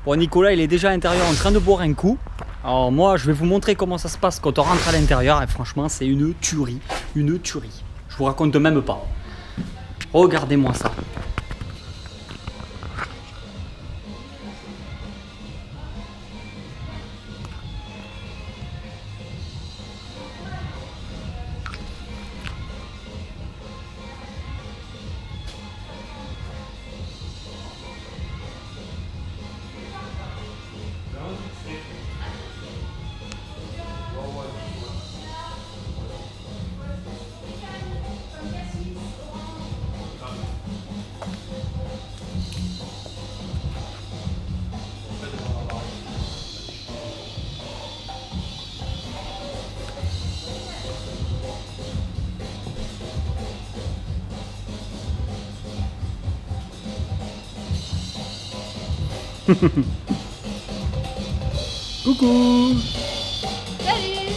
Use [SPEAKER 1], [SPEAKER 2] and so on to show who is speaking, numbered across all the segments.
[SPEAKER 1] Bon, Nicolas, il est déjà à l'intérieur en train de boire un coup. Alors moi, je vais vous montrer comment ça se passe quand on rentre à l'intérieur. Et franchement, c'est une tuerie. Une tuerie. Je vous raconte même pas. Regardez-moi ça. Coucou.
[SPEAKER 2] Salut.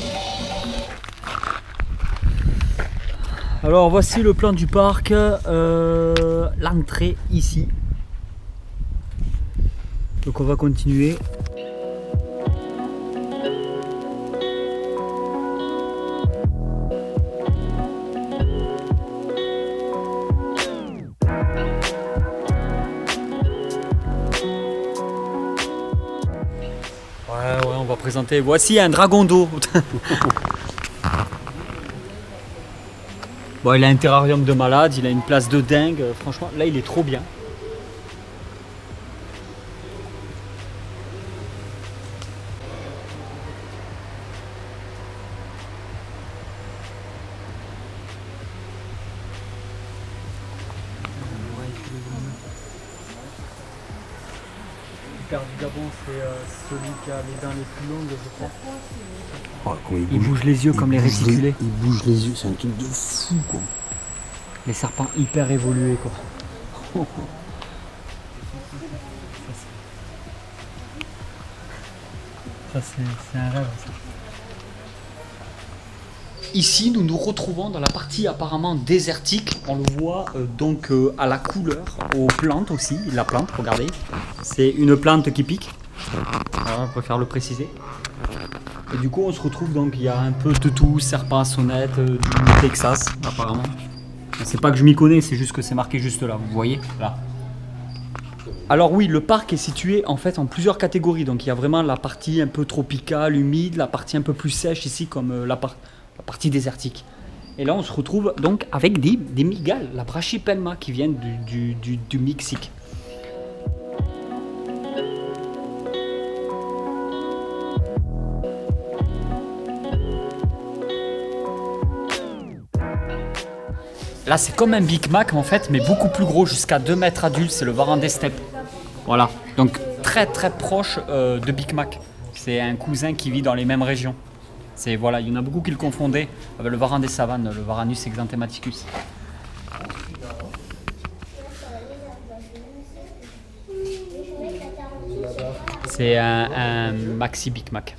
[SPEAKER 1] Alors voici le plan du parc, l'entrée ici. Donc on va continuer. Ouais, on va présenter. Voici un dragon d'eau. Bon, il a un terrarium de malade, il a une place de dingue. Franchement, là, il est trop bien. Hyper du Gabon, c'est celui qui a les dents les plus longues, je crois.
[SPEAKER 3] Oh,
[SPEAKER 1] Il bouge les yeux comme les réticulés.
[SPEAKER 3] Il bouge les yeux, c'est un truc de fou quoi.
[SPEAKER 1] Les serpents hyper évolués quoi. Ça c'est un rêve ça. Ici nous nous retrouvons dans la partie apparemment désertique. On le voit donc à la couleur, aux plantes aussi. La plante, regardez. C'est une plante qui pique. Voilà, on préfère le préciser. Et du coup on se retrouve donc, il y a un peu de tout, serpent, sonnette, du Texas apparemment. C'est pas que je m'y connais, c'est juste que c'est marqué juste là, vous voyez là. Alors oui, le parc est situé en fait en plusieurs catégories. Donc il y a vraiment la partie un peu tropicale, humide, la partie un peu plus sèche ici comme la partie désertique. Et là on se retrouve donc avec des mygales, la Brachypelma qui viennent du Mexique. Là c'est comme un Big Mac en fait, mais beaucoup plus gros, jusqu'à 2 mètres adulte, c'est le Varan des steppes. Voilà, donc très très proche de Big Mac. C'est un cousin qui vit dans les mêmes régions. Voilà, il y en a beaucoup qui le confondaient avec le Varan des savanes, le Varanus exanthematicus. C'est un maxi Big Mac.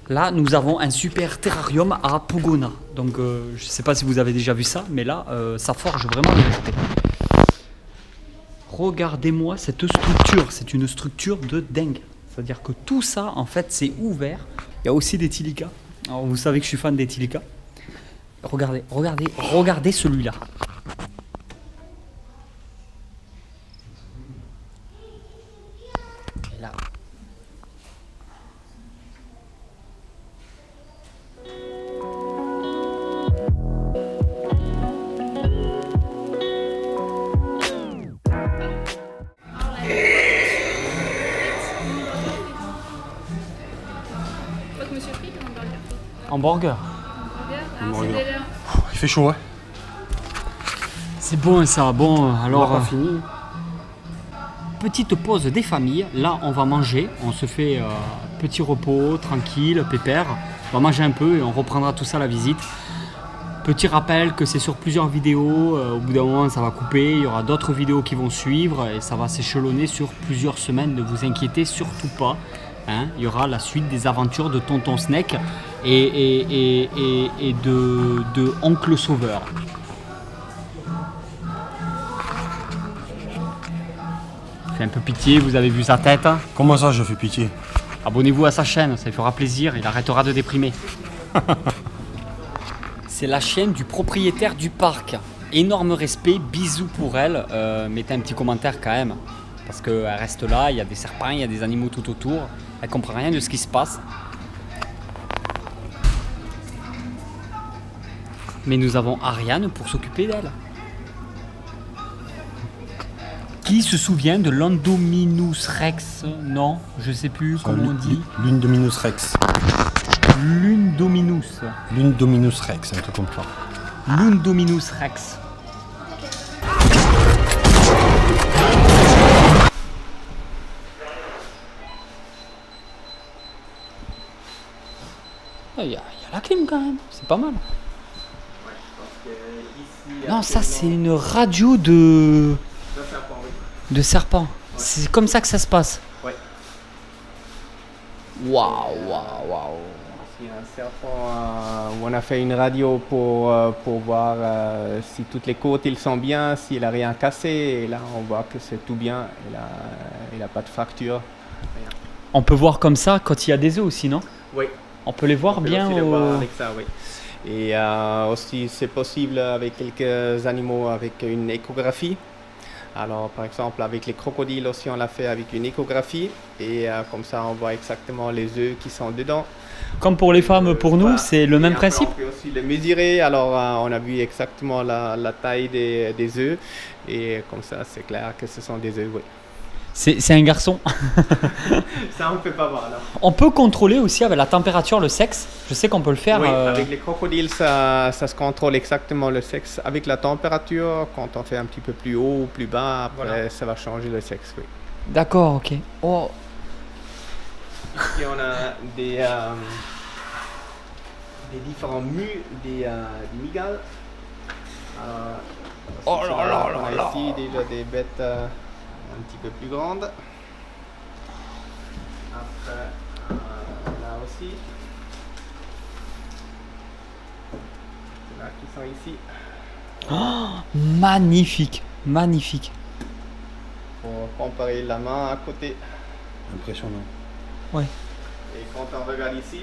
[SPEAKER 1] Là, nous avons un super terrarium à Pogona. Donc, je ne sais pas si vous avez déjà vu ça, mais là, ça forge vraiment le respect. Regardez-moi cette structure. C'est une structure de dingue. C'est-à-dire que tout ça, en fait, c'est ouvert. Il y a aussi des Tilica. Alors, vous savez que je suis fan des Tilica. Regardez celui-là. Là. Hamburger.
[SPEAKER 3] Il fait chaud, ouais.
[SPEAKER 1] C'est bon ça, bon alors...
[SPEAKER 3] pas fini.
[SPEAKER 1] Petite pause des familles, là on va manger, on se fait petit repos, tranquille, pépère. On va manger un peu et on reprendra tout ça à la visite. Petit rappel que c'est sur plusieurs vidéos, au bout d'un moment ça va couper, il y aura d'autres vidéos qui vont suivre et ça va s'échelonner sur plusieurs semaines, ne vous inquiétez surtout pas. Hein, il y aura la suite des aventures de Tonton Snake et de Oncle Sauveur. Fait un peu pitié, vous avez vu sa tête.
[SPEAKER 3] Comment ça, je fais pitié?
[SPEAKER 1] Abonnez-vous à sa chaîne, ça lui fera plaisir, il arrêtera de déprimer. C'est la chienne du propriétaire du parc. Énorme respect, bisous pour elle. Mettez un petit commentaire quand même. Parce qu'elle reste là, il y a des serpents, il y a des animaux tout autour. Elle comprend rien de ce qui se passe. Mais nous avons Ariane pour s'occuper d'elle. Qui se souvient de l'Endominus Rex? Non, je sais plus comment on dit.
[SPEAKER 3] L'Undominus Rex.
[SPEAKER 1] L'Undominus.
[SPEAKER 3] L'Undominus Rex, un truc comme ça.
[SPEAKER 1] L'Undominus Rex. Il y a la clim quand même, c'est pas mal. Non, ça c'est une radio de serpent. C'est comme ça que ça se passe.
[SPEAKER 4] Ouais.
[SPEAKER 1] Waouh.
[SPEAKER 4] C'est un serpent où on a fait une radio pour voir si toutes les côtes ils sont bien, s'il a rien cassé. Et là, on voit que c'est tout bien. Il a pas de fracture. Rien.
[SPEAKER 1] On peut voir comme ça quand il y a des œufs aussi, non?
[SPEAKER 4] Oui.
[SPEAKER 1] On peut les voir
[SPEAKER 4] On peut
[SPEAKER 1] bien
[SPEAKER 4] aussi le voir avec ça, oui. Et aussi, c'est possible avec quelques animaux avec une échographie. Alors, par exemple, avec les crocodiles aussi, on l'a fait avec une échographie. Et comme ça, on voit exactement les œufs qui sont dedans.
[SPEAKER 1] Comme pour les femmes, pour nous,
[SPEAKER 4] Voilà.
[SPEAKER 1] c'est le
[SPEAKER 4] Et
[SPEAKER 1] même
[SPEAKER 4] après,
[SPEAKER 1] principe?
[SPEAKER 4] On peut aussi les mesurer. Alors, on a vu exactement la taille des œufs. Et comme ça, c'est clair que ce sont des œufs, oui.
[SPEAKER 1] C'est un garçon.
[SPEAKER 4] Ça, on ne peut pas voir, là.
[SPEAKER 1] On peut contrôler aussi avec la température le sexe. Je sais qu'on peut le faire.
[SPEAKER 4] Oui, avec les crocodiles, ça se contrôle exactement le sexe. Avec la température, quand on fait un petit peu plus haut ou plus bas, après,
[SPEAKER 1] Voilà.
[SPEAKER 4] ça va changer le sexe, oui.
[SPEAKER 1] D'accord, ok. Oh.
[SPEAKER 4] Ici, on a des différents mus, des mygales.
[SPEAKER 1] Oh là là
[SPEAKER 4] on a
[SPEAKER 1] là là.
[SPEAKER 4] ici déjà des bêtes un petit peu plus grandes. Après, là aussi. Là qui sont ici.
[SPEAKER 1] Magnifique, magnifique.
[SPEAKER 4] Pour comparer la main à côté.
[SPEAKER 3] Impressionnant.
[SPEAKER 4] Et quand on regarde ici,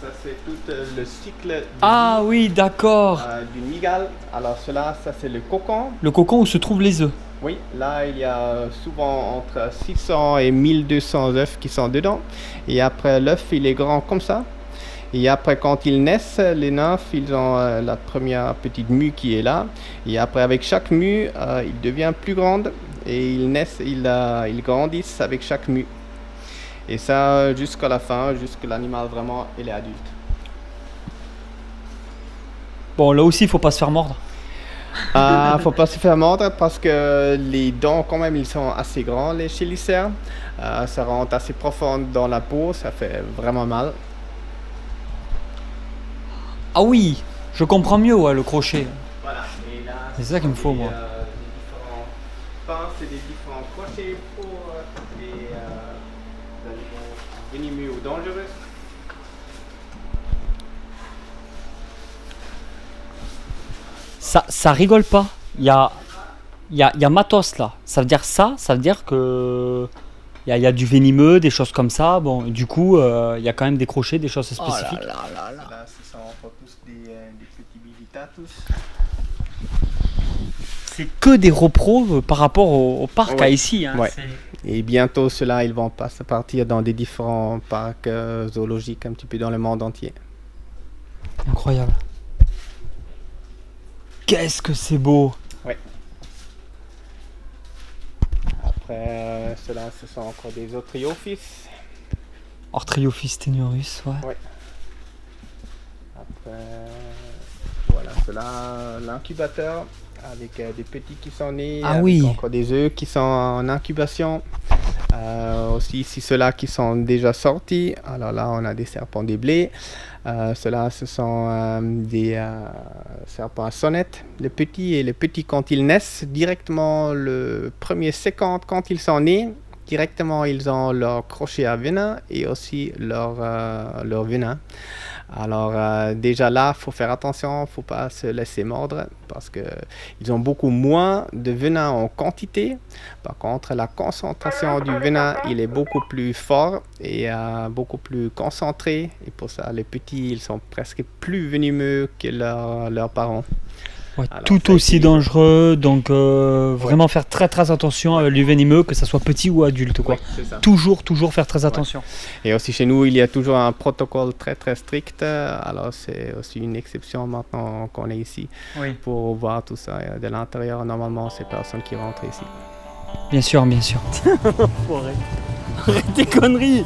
[SPEAKER 4] ça c'est tout le cycle de
[SPEAKER 1] Ah
[SPEAKER 4] vie,
[SPEAKER 1] oui, d'accord.
[SPEAKER 4] du mygale. Alors cela, ça c'est le cocon.
[SPEAKER 1] Le cocon où se trouvent les œufs.
[SPEAKER 4] Oui, là il y a souvent entre 600 et 1200 œufs qui sont dedans. Et après l'œuf, il est grand comme ça. Et après quand ils naissent, les nymphes, ils ont la première petite mue qui est là. Et après avec chaque mue, il devient plus grande. Et ils naissent, ils grandissent avec chaque mue. Et ça jusqu'à la fin, jusqu'à l'animal vraiment il est adulte.
[SPEAKER 1] Bon, là aussi, il faut pas se faire mordre.
[SPEAKER 4] Faut pas se faire mordre parce que les dents quand même ils sont assez grands les chélicères. Ça rentre assez profond dans la peau, ça fait vraiment mal.
[SPEAKER 1] Ah oui, je comprends mieux, ouais, le crochet.
[SPEAKER 4] Voilà. Et là,
[SPEAKER 1] C'est ça qu'il me faut, moi.
[SPEAKER 4] Des différents pinces et des différents crochets pour les animaux venimeux ou dangereux.
[SPEAKER 1] Ça rigole pas. Il y a matos là. Ça veut dire que il y a du venimeux, des choses comme ça. Bon, du coup, il y a quand même des crochets, des choses spécifiques.
[SPEAKER 4] Là, ce sont encore tous des petits bivitatus.
[SPEAKER 1] C'est que des repros par rapport au parc
[SPEAKER 4] Ouais.
[SPEAKER 1] à ici. Hein.
[SPEAKER 4] Ouais.
[SPEAKER 1] C'est-
[SPEAKER 4] Et bientôt, ceux-là, ils vont partir dans des différents parcs zoologiques un petit peu dans le monde entier.
[SPEAKER 1] Incroyable. Qu'est-ce que c'est beau.
[SPEAKER 4] Après, ceux-là, ce sont encore des Otriophis.
[SPEAKER 1] Orthriophis tenuris, ouais.
[SPEAKER 4] Après, voilà, ceux-là, l'incubateur avec des petits qui sont nés,
[SPEAKER 1] Ah
[SPEAKER 4] avec
[SPEAKER 1] oui.
[SPEAKER 4] encore des œufs qui sont en incubation. Aussi ici ceux-là qui sont déjà sortis. Alors là, on a des serpents des blés. Ceux-là, ce sont des serpents à sonnette, les petits. Et les petits, quand ils naissent, directement le premier séquence, quand ils sont nés, directement ils ont leur crochet à venin et aussi leur venin. Alors déjà là, il faut faire attention, il ne faut pas se laisser mordre parce qu'ils ont beaucoup moins de venin en quantité. Par contre, la concentration du venin, il est beaucoup plus fort et beaucoup plus concentré. Et pour ça, les petits, ils sont presque plus venimeux que leurs parents.
[SPEAKER 1] Ouais,
[SPEAKER 4] Alors,
[SPEAKER 1] tout
[SPEAKER 4] ça,
[SPEAKER 1] aussi
[SPEAKER 4] c'est-
[SPEAKER 1] dangereux, donc vraiment faire très attention à les venimeux, que ça soit petit ou adulte, quoi.
[SPEAKER 4] Oui, c'est ça.
[SPEAKER 1] Toujours faire très attention.
[SPEAKER 4] Et aussi chez nous, il y a toujours un protocole très strict. Alors c'est aussi une exception maintenant qu'on est ici
[SPEAKER 1] Oui.
[SPEAKER 4] pour voir tout ça de l'intérieur. Normalement, c'est personne qui rentre ici.
[SPEAKER 1] Bien sûr. Arrête tes conneries.